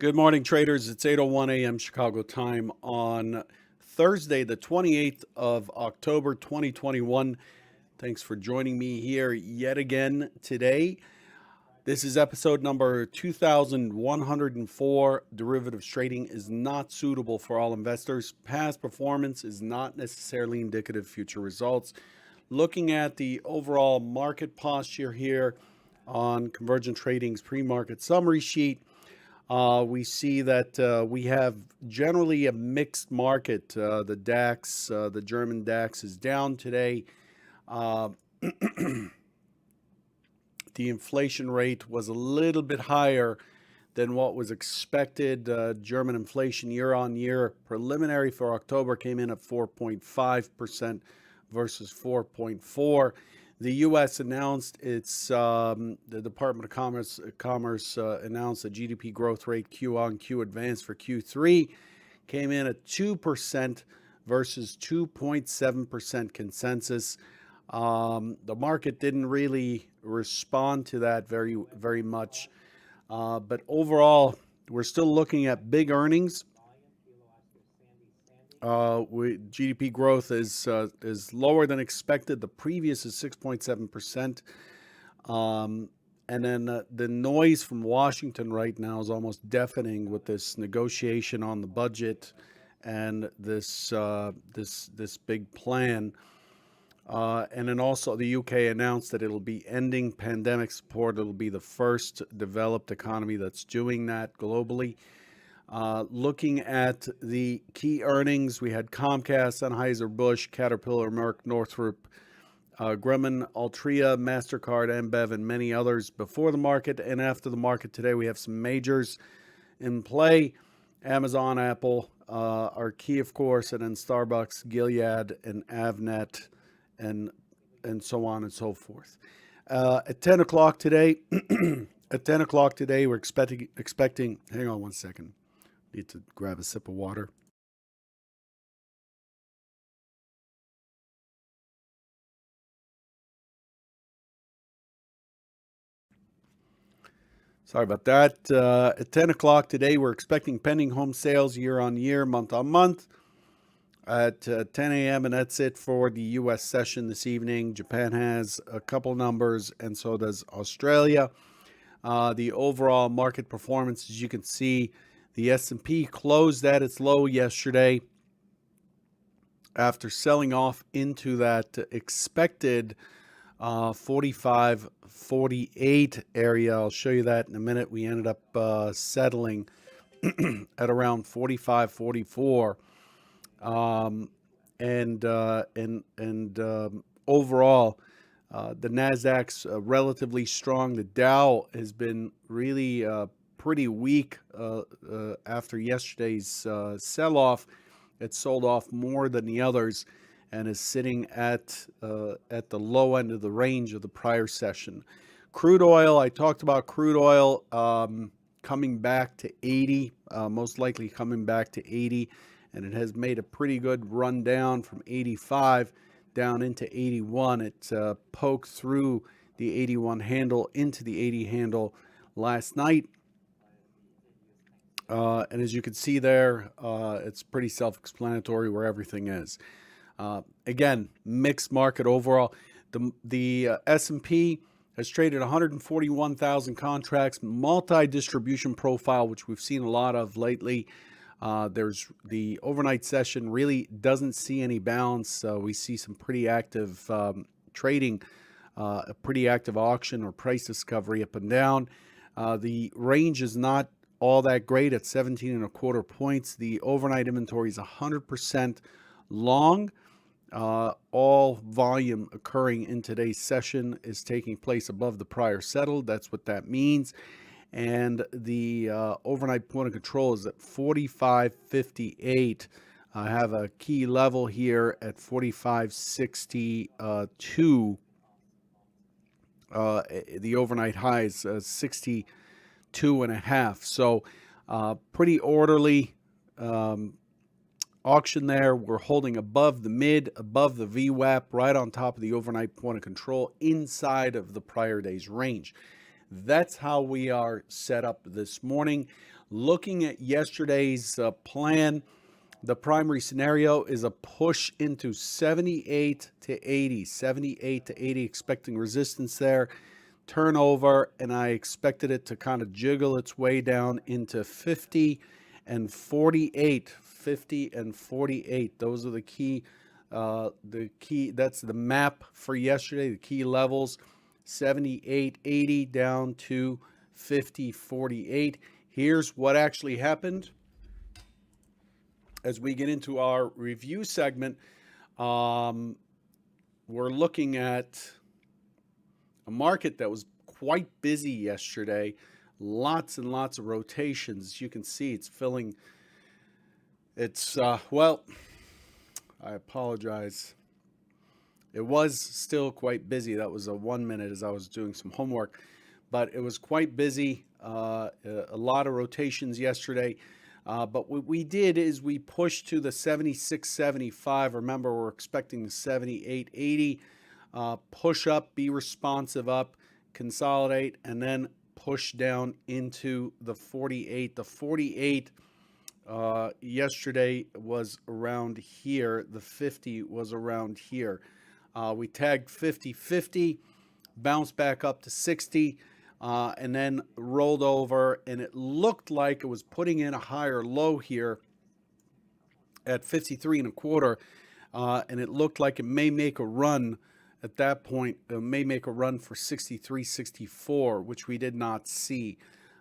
Good morning, traders. It's 8:01 a.m. Chicago time on Thursday, the 28th of October, 2021. Thanks for joining me here yet again today. This is episode number 2104. Derivatives trading is not suitable for all investors. Past performance is not necessarily indicative of future results. Looking at the overall market posture here on Convergent Trading's pre-market summary sheet, we see that we have generally a mixed market. The DAX, the German DAX, is down today. Uh, the inflation rate was a little bit higher than what was expected. German inflation year on year preliminary for October came in at 4.5% versus 4.4. The U.S. announced the Department of Commerce announced a GDP growth rate Q on Q advance for Q3 came in at 2% versus 2.7% consensus. The market didn't really respond to that very much, but overall, we're still looking at big earnings. GDP growth is lower than expected. The previous is 6.7%. And then the noise from Washington right now is almost deafening with this negotiation on the budget and this big plan. And then also the UK announced that it'll be ending pandemic support. It'll be the first developed economy that's doing that globally. Looking at the key earnings, we had Comcast, Anheuser-Busch, Caterpillar, Merck, Northrop, Grumman, Altria, MasterCard, Ambev, and many others before the market. And after the market today, we have some majors in play. Amazon, Apple are key, of course, and then Starbucks, Gilead, and Avnet, and so on and so forth. At 10 o'clock today, we're expecting. Hang on one second. Need to grab a sip of water. Sorry about that. At 10 o'clock today, we're expecting pending home sales year on year, month on month at 10 a.m. And that's it for the U.S. session this evening. Japan has a couple numbers, and so does Australia. The overall market performance, as you can see, the S&P closed at its low yesterday after selling off into that expected 45-48 area. I'll show you that in a minute. We ended up settling at around 45-44. Overall, the Nasdaq's relatively strong. The Dow has been really pretty weak after yesterday's sell-off. It sold off more than the others and is sitting at the low end of the range of the prior session. Crude oil, I talked about crude oil coming back to 80, most likely coming back to 80, and it has made a pretty good run down from 85 down into 81. It poked through the 81 handle into the 80 handle last night. And as you can see there, it's pretty self-explanatory where everything is. Again, mixed market overall. The S&P has traded 141,000 contracts, multi-distribution profile, which we've seen a lot of lately. There's the overnight session really doesn't see any balance. We see some pretty active trading, a pretty active auction or price discovery up and down. The range is not all that great at 17.25 points. The overnight inventory is 100% long. All volume occurring in today's session is taking place above the prior settled. That's what that means. And the overnight point of control is at 45.58. I have a key level here at 45.62. The overnight high is 62.5. So pretty orderly auction there. We're holding above the mid, above the VWAP, right on top of the overnight point of control, inside of the prior day's range. That's how we are set up this morning. Looking at yesterday's plan, the primary scenario is a push into 78 to 80, 78 to 80, expecting resistance there, turnover, and I expected it to kind of jiggle its way down into 50 and 48. 50 and 48. Those are the key, that's the map for yesterday, the key levels, 78, 80 down to 50, 48. Here's what actually happened. As we get into our review segment, we're looking at a market that was quite busy yesterday. Lots and lots of rotations. You can see it's filling. Well, I apologize. It was still quite busy. That was a 1 minute as I was doing some homework, but it was quite busy. A lot of rotations yesterday. But what we did is we pushed to the 76.75. Remember, we're expecting the 78.80. Push up, be responsive up, consolidate, and then push down into the 48. The 48 yesterday was around here. The 50 was around here. We tagged 50-50, bounced back up to 60. And then rolled over, and it looked like it was putting in a higher low here at 53 and a quarter, and it looked like it may make a run at that point. It may make a run for 63.64, which we did not see.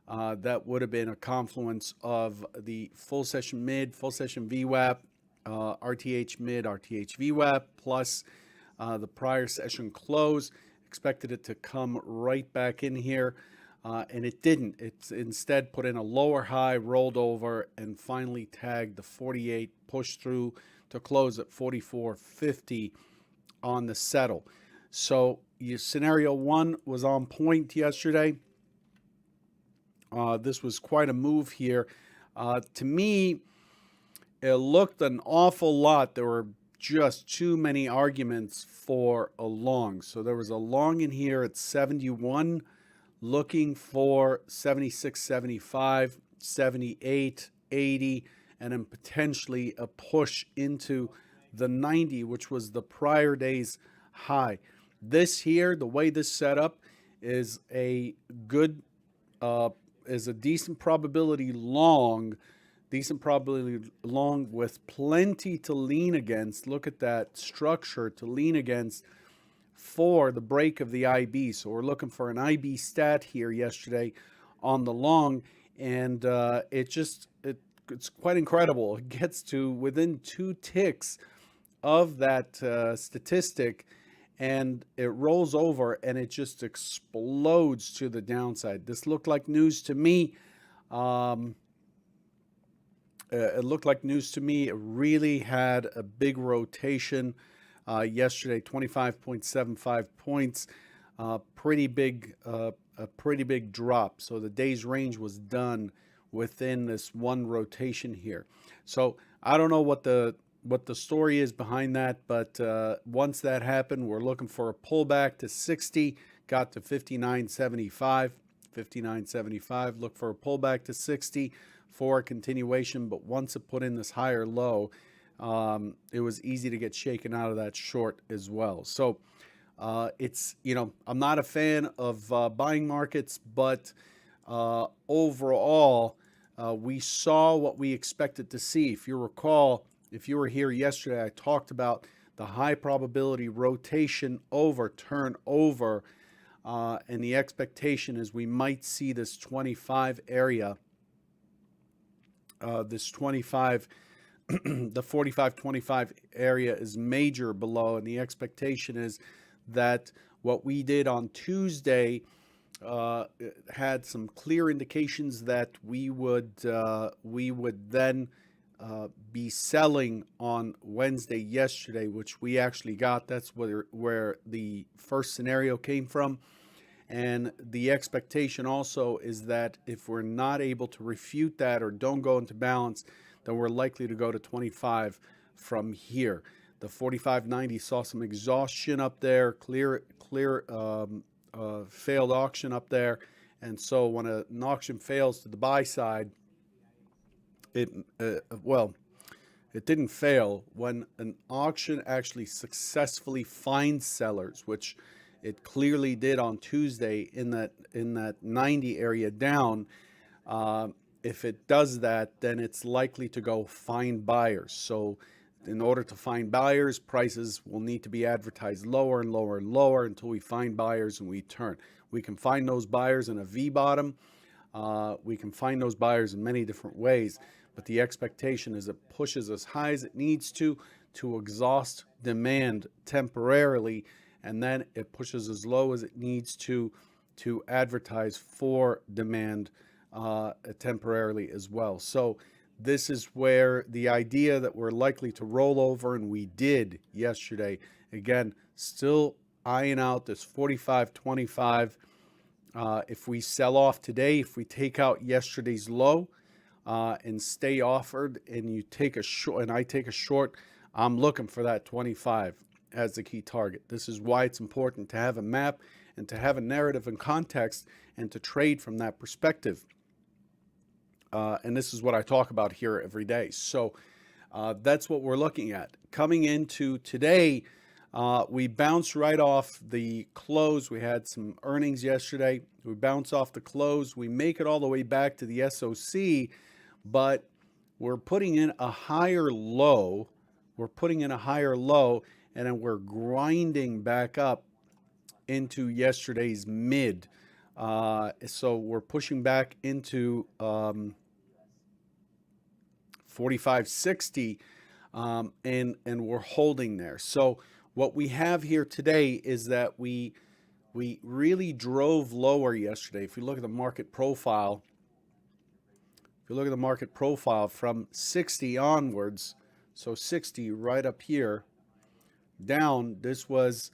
That would have been a confluence of the full session mid, full session VWAP, RTH mid, RTH VWAP, plus the prior session close. Expected it to come right back in here, and it didn't. It's instead put in a lower high, rolled over, and finally tagged the 48, pushed through to close at 44.50 on the settle. So your scenario one was on point yesterday. This was quite a move here. To me, it looked an awful lot. There were just too many arguments for a long. So there was a long in here at 71, looking for 76, 75, 78, 80, and then potentially a push into the 90, which was the prior day's high. This here, the way this set up, is a good, is a decent probability long with plenty to lean against. Look at that structure to lean against for the break of the IB. So we're looking for an IB stat here yesterday on the long, and it's quite incredible. It gets to within 2 ticks of that statistic, and it rolls over, and it just explodes to the downside. This looked like news to me. It looked like news to me. It really had a big rotation yesterday, 25.75 points, a pretty big drop. So the day's range was done within this one rotation here. So I don't know what the story is behind that, but once that happened, we're looking for a pullback to 60, got to 59.75, look for a pullback to 60 for a continuation. But once it put in this higher low, it was easy to get shaken out of that short as well. So it's, I'm not a fan of buying markets, but overall, we saw what we expected to see. If you recall, if you were here yesterday, I talked about the high probability rotation over, turnover, and the expectation is we might see this 25 area, this 25, the 45-25 area is major below, and the expectation is that what we did on Tuesday had some clear indications that we would then be selling on Wednesday yesterday, which we actually got. That's where the first scenario came from. And the expectation also is that if we're not able to refute that or don't go into balance, then we're likely to go to 25 from here. The 45.90 saw some exhaustion up there, clear failed auction up there, And so when an auction fails to the buy side, it well, it didn't fail. When an auction actually successfully finds sellers, which it clearly did on Tuesday in that 90 area down, uh, if it does that, then it's likely to go find buyers. So in order to find buyers, prices will need to be advertised lower and lower and lower until we find buyers and we turn. We can find those buyers in a V bottom. We can find those buyers in many different ways, but the expectation is it pushes as high as it needs to exhaust demand temporarily, and then it pushes as low as it needs to advertise for demand temporarily as well. So this is where the idea that we're likely to roll over, and we did yesterday, again, still eyeing out this 45.25. If we sell off today, if we take out yesterday's low and stay offered, and you take a short, and I take a short, I'm looking for that 25 as the key target. This is why it's important to have a map and to have a narrative and context and to trade from that perspective. And this is what I talk about here every day. So that's what we're looking at. Coming into today, we bounced right off the close. We had some earnings yesterday. We bounce off the close. We make it all the way back to the SOC, but we're putting in a higher low. And then we're grinding back up into yesterday's mid. So we're pushing back into 45.60, and we're holding there. So what we have here today is that we really drove lower yesterday. If you look at the market profile, from 60 onwards, so 60 right up here down, this was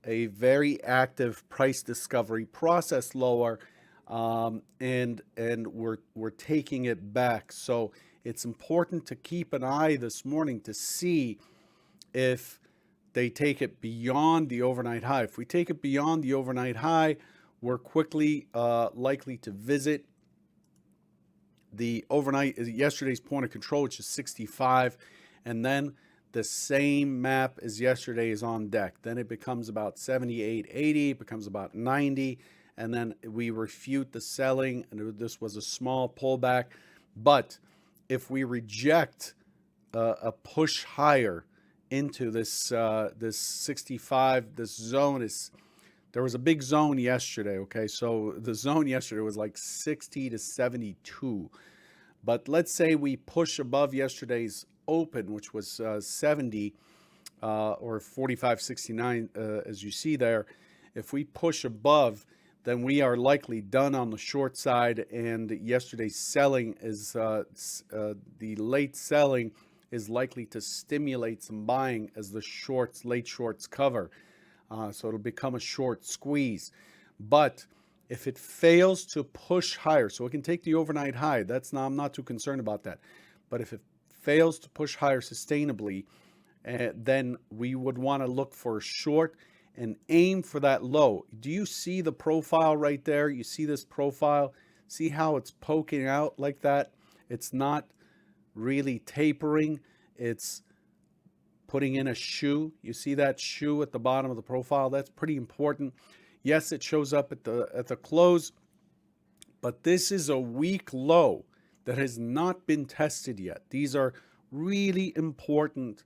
a very active price discovery process lower, and we're taking it back. So it's important to keep an eye this morning to see if they take it beyond the overnight high. If we take it beyond the overnight high, we're quickly likely to visit the overnight, yesterday's point of control, which is 65, and then the same map as yesterday is on deck. Then it becomes about 78, 80, it becomes about 90, and then we refute the selling, and this was a small pullback. But if we reject a push higher into this 65, this zone there was a big zone yesterday, okay? So the zone yesterday was like 60 to 72. But let's say we push above yesterday's open, which was 70 or 45.69, as you see there. If we push above, then we are likely done on the short side, and yesterday's selling is the late selling is likely to stimulate some buying as the late shorts cover. So it'll become a short squeeze. But if it fails to push higher, so it can take the overnight high, I'm not too concerned about that. But if it fails to push higher sustainably, then we would want to look for a short and aim for that low. Do you see the profile right there? You see this profile? See how it's poking out like that? It's not really tapering. It's putting in a shoe. You see that shoe at the bottom of the profile? That's pretty important. Yes, it shows up at the close, but this is a weak low that has not been tested yet. These are really important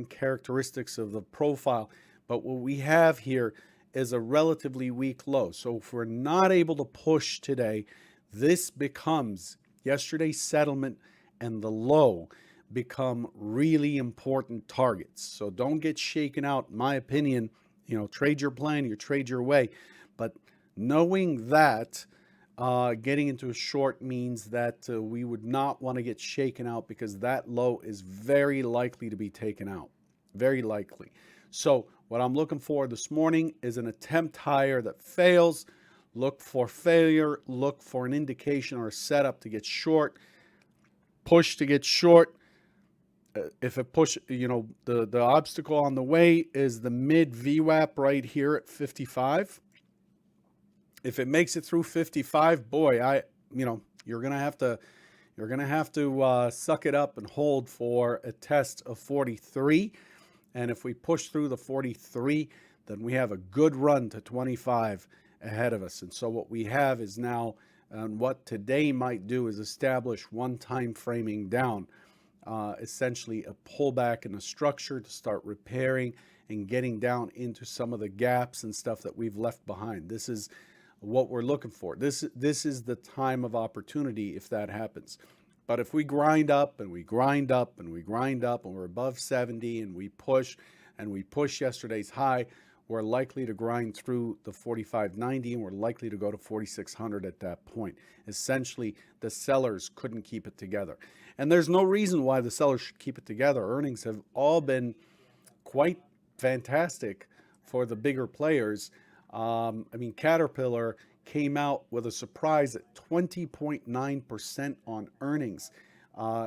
characteristics of the profile. But what we have here is a relatively weak low. So if we're not able to push today, this becomes yesterday's settlement and the low become really important targets. So don't get shaken out. In my opinion, trade your plan, you trade your way. But knowing that, getting into a short means that we would not want to get shaken out, because that low is very likely to be taken out. Very likely. So what I'm looking for this morning is an attempt higher that fails. Look for failure. Look for an indication or a setup to get short. Push to get short. If it push, the obstacle on the way is the mid VWAP right here at 55. If it makes it through 55, boy, you're gonna have to suck it up and hold for a test of 43. And if we push through the 43, then we have a good run to 25 ahead of us. And so what we have is now, and what today might do is establish one time framing down, essentially a pullback in the structure to start repairing and getting down into some of the gaps and stuff that we've left behind. This is what we're looking for. This is the time of opportunity if that happens. But if we grind up and we grind up and we grind up and we're above 70 and we push yesterday's high, we're likely to grind through the 45.90 and we're likely to go to 4,600 at that point. Essentially, the sellers couldn't keep it together. And there's no reason why the sellers should keep it together. Earnings have all been quite fantastic for the bigger players. Caterpillar came out with a surprise at 20.9% on earnings.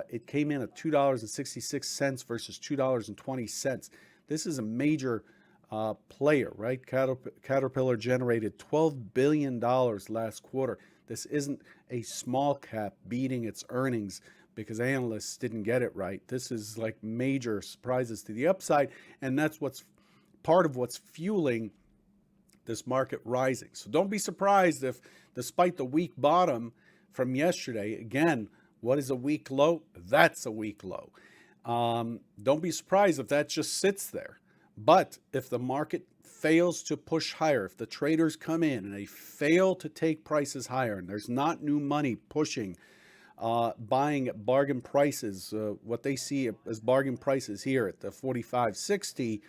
It came in at $2.66 versus $2.20. This is a major player, right? Caterpillar generated $12 billion last quarter. This isn't a small cap beating its earnings because analysts didn't get it right. This is like major surprises to the upside, and that's what's part of what's fueling this market rising. So don't be surprised if, despite the weak bottom from yesterday, again, what is a weak low? That's a weak low. Don't be surprised if that just sits there. But if the market fails to push higher, if the traders come in and they fail to take prices higher, and there's not new money pushing, buying at bargain prices, what they see as bargain prices here at the 45.60,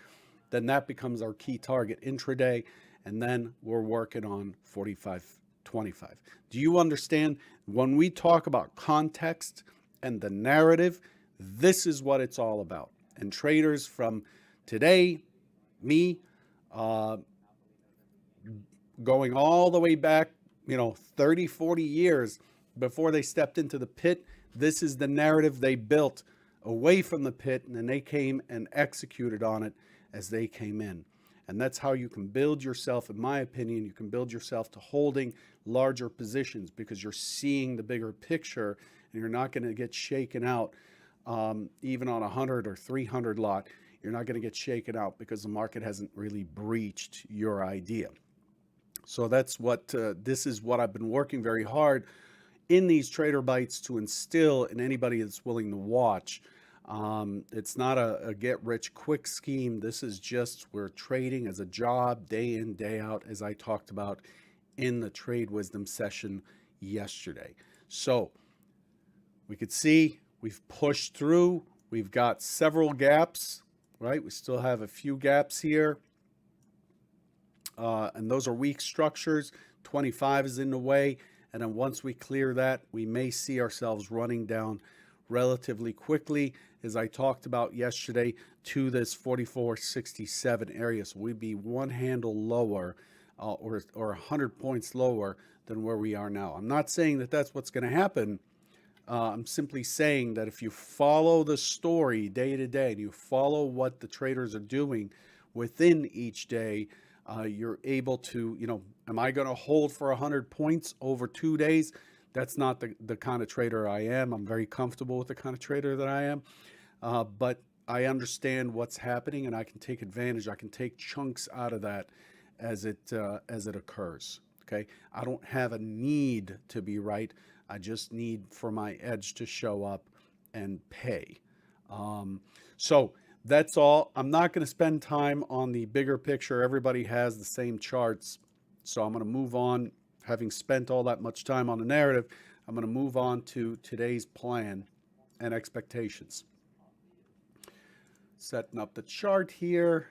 then that becomes our key target intraday. And then we're working on 45.25. Do you understand? When we talk about context and the narrative, this is what it's all about. And traders from today, me, going all the way back, 30, 40 years before they stepped into the pit, this is the narrative they built away from the pit, and then they came and executed on it as they came in. And that's how you can build yourself, in my opinion, you can build yourself to holding larger positions because you're seeing the bigger picture and you're not going to get shaken out even on 100 or 300 lot. You're not going to get shaken out because the market hasn't really breached your idea. So that's what, this is what I've been working very hard in these trader bites to instill in anybody that's willing to watch. It's not a get rich quick scheme. This is just, we're trading as a job day in, day out, as I talked about in the Trade Wisdom session yesterday. So we could see we've pushed through. We've got several gaps, right? We still have a few gaps here. And those are weak structures. 25 is in the way. And then once we clear that, we may see ourselves running down relatively quickly, as I talked about yesterday, to this 44.67 area. So we'd be one handle lower or 100 points lower than where we are now. I'm not saying that that's what's going to happen. I'm simply saying that if you follow the story day to day and you follow what the traders are doing within each day, you're able to, am I going to hold for 100 points over 2 days? That's not the kind of trader I am. I'm very comfortable with the kind of trader that I am. But I understand what's happening and I can take advantage. I can take chunks out of that as it occurs. Okay. I don't have a need to be right. I just need for my edge to show up and pay. So that's all. I'm not going to spend time on the bigger picture. Everybody has the same charts. So I'm going to move on. Having spent all that much time on the narrative, I'm going to move on to today's plan and expectations. Setting up the chart here.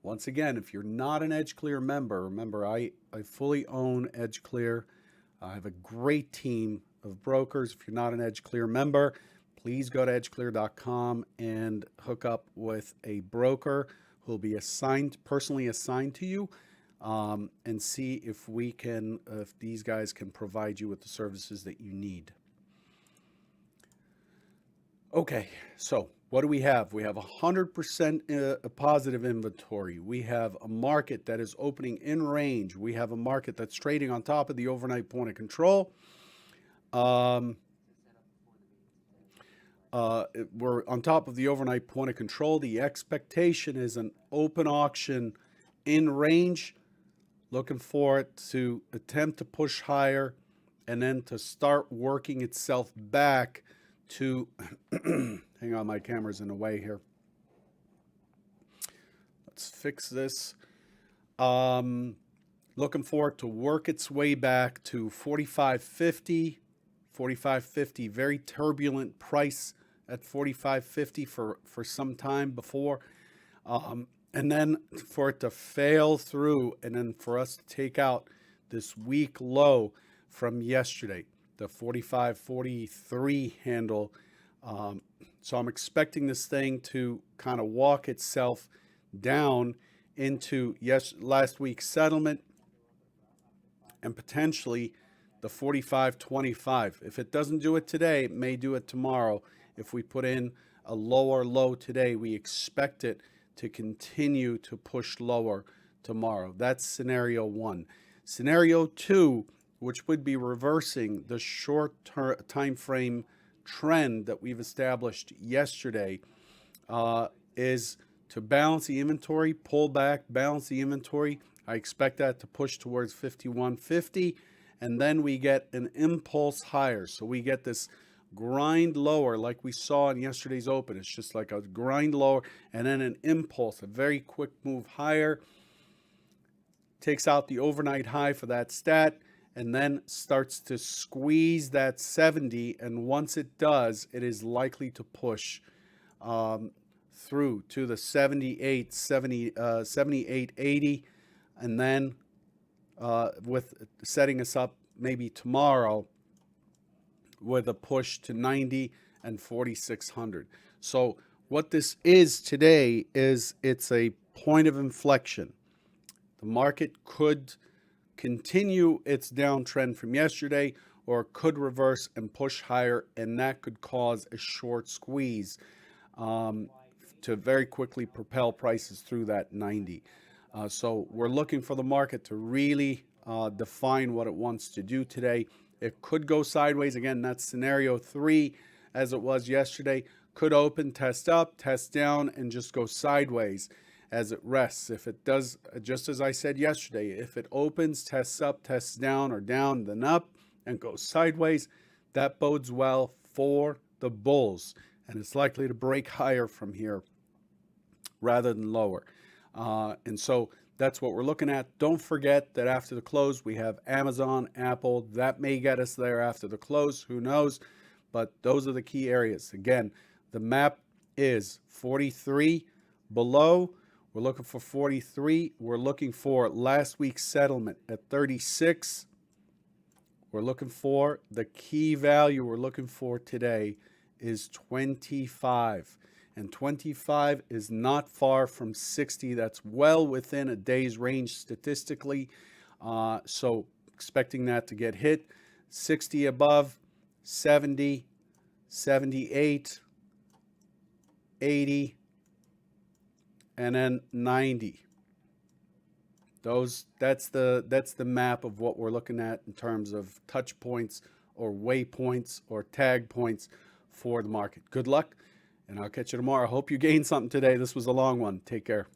Once again, if you're not an EdgeClear member, remember I fully own EdgeClear. I have a great team of brokers. If you're not an EdgeClear member, please go to edgeclear.com and hook up with a broker who will be personally assigned to you. And see if if these guys can provide you with the services that you need. Okay, so what do we have? We have 100% positive inventory. We have a market that is opening in range. We have a market that's trading on top of the overnight point of control. Um, we're on top of the overnight point of control. The expectation is an open auction in range, looking for it to attempt to push higher and then to start working itself back to, hang on, my camera's in the way here. Let's fix this. Looking for it to work its way back to 45.50, 45.50, very turbulent price at 45.50 for some time before. And then for it to fail through and then for us to take out this weak low from yesterday, the 45.43 handle. So I'm expecting this thing to kind of walk itself down into last week's settlement and potentially the 45.25. If it doesn't do it today, it may do it tomorrow. If we put in a lower low today, we expect it to continue to push lower tomorrow. That's scenario one. Scenario two, which would be reversing the short time frame trend that we've established yesterday, is to balance the inventory, pull back, balance the inventory. I expect that to push towards 51.50, and then we get an impulse higher. So we get this grind lower like we saw in yesterday's open. It's just like a grind lower and then an impulse, a very quick move higher, takes out the overnight high for that stat, and then starts to squeeze that 70. And once it does, it is likely to push through to the 78.80, and then with setting us up maybe tomorrow with a push to 90 and 4,600. So what this is today is it's a point of inflection. The market could continue its downtrend from yesterday or could reverse and push higher, and that could cause a short squeeze to very quickly propel prices through that 90. So we're looking for the market to really define what it wants to do today. It could go sideways. Again, that's scenario three, as it was yesterday. Could open, test up, test down, and just go sideways as it rests. If it does, just as I said yesterday, if it opens, tests up, tests down, or down, then up, and goes sideways, that bodes well for the bulls. And it's likely to break higher from here rather than lower. And so that's what we're looking at. Don't forget that after the close, we have Amazon, Apple. That may get us there after the close. Who knows? But those are the key areas. Again, the map is 43 below. We're looking for 43. We're looking for last week's settlement at 36. We're looking for the key value we're looking for today is 25. And 25 is not far from 60. That's well within a day's range statistically. So expecting that to get hit. 60 above, 70, 78, 80, and then 90. That's the map of what we're looking at in terms of touch points or waypoints or tag points for the market. Good luck. And I'll catch you tomorrow. Hope you gained something today. This was a long one. Take care.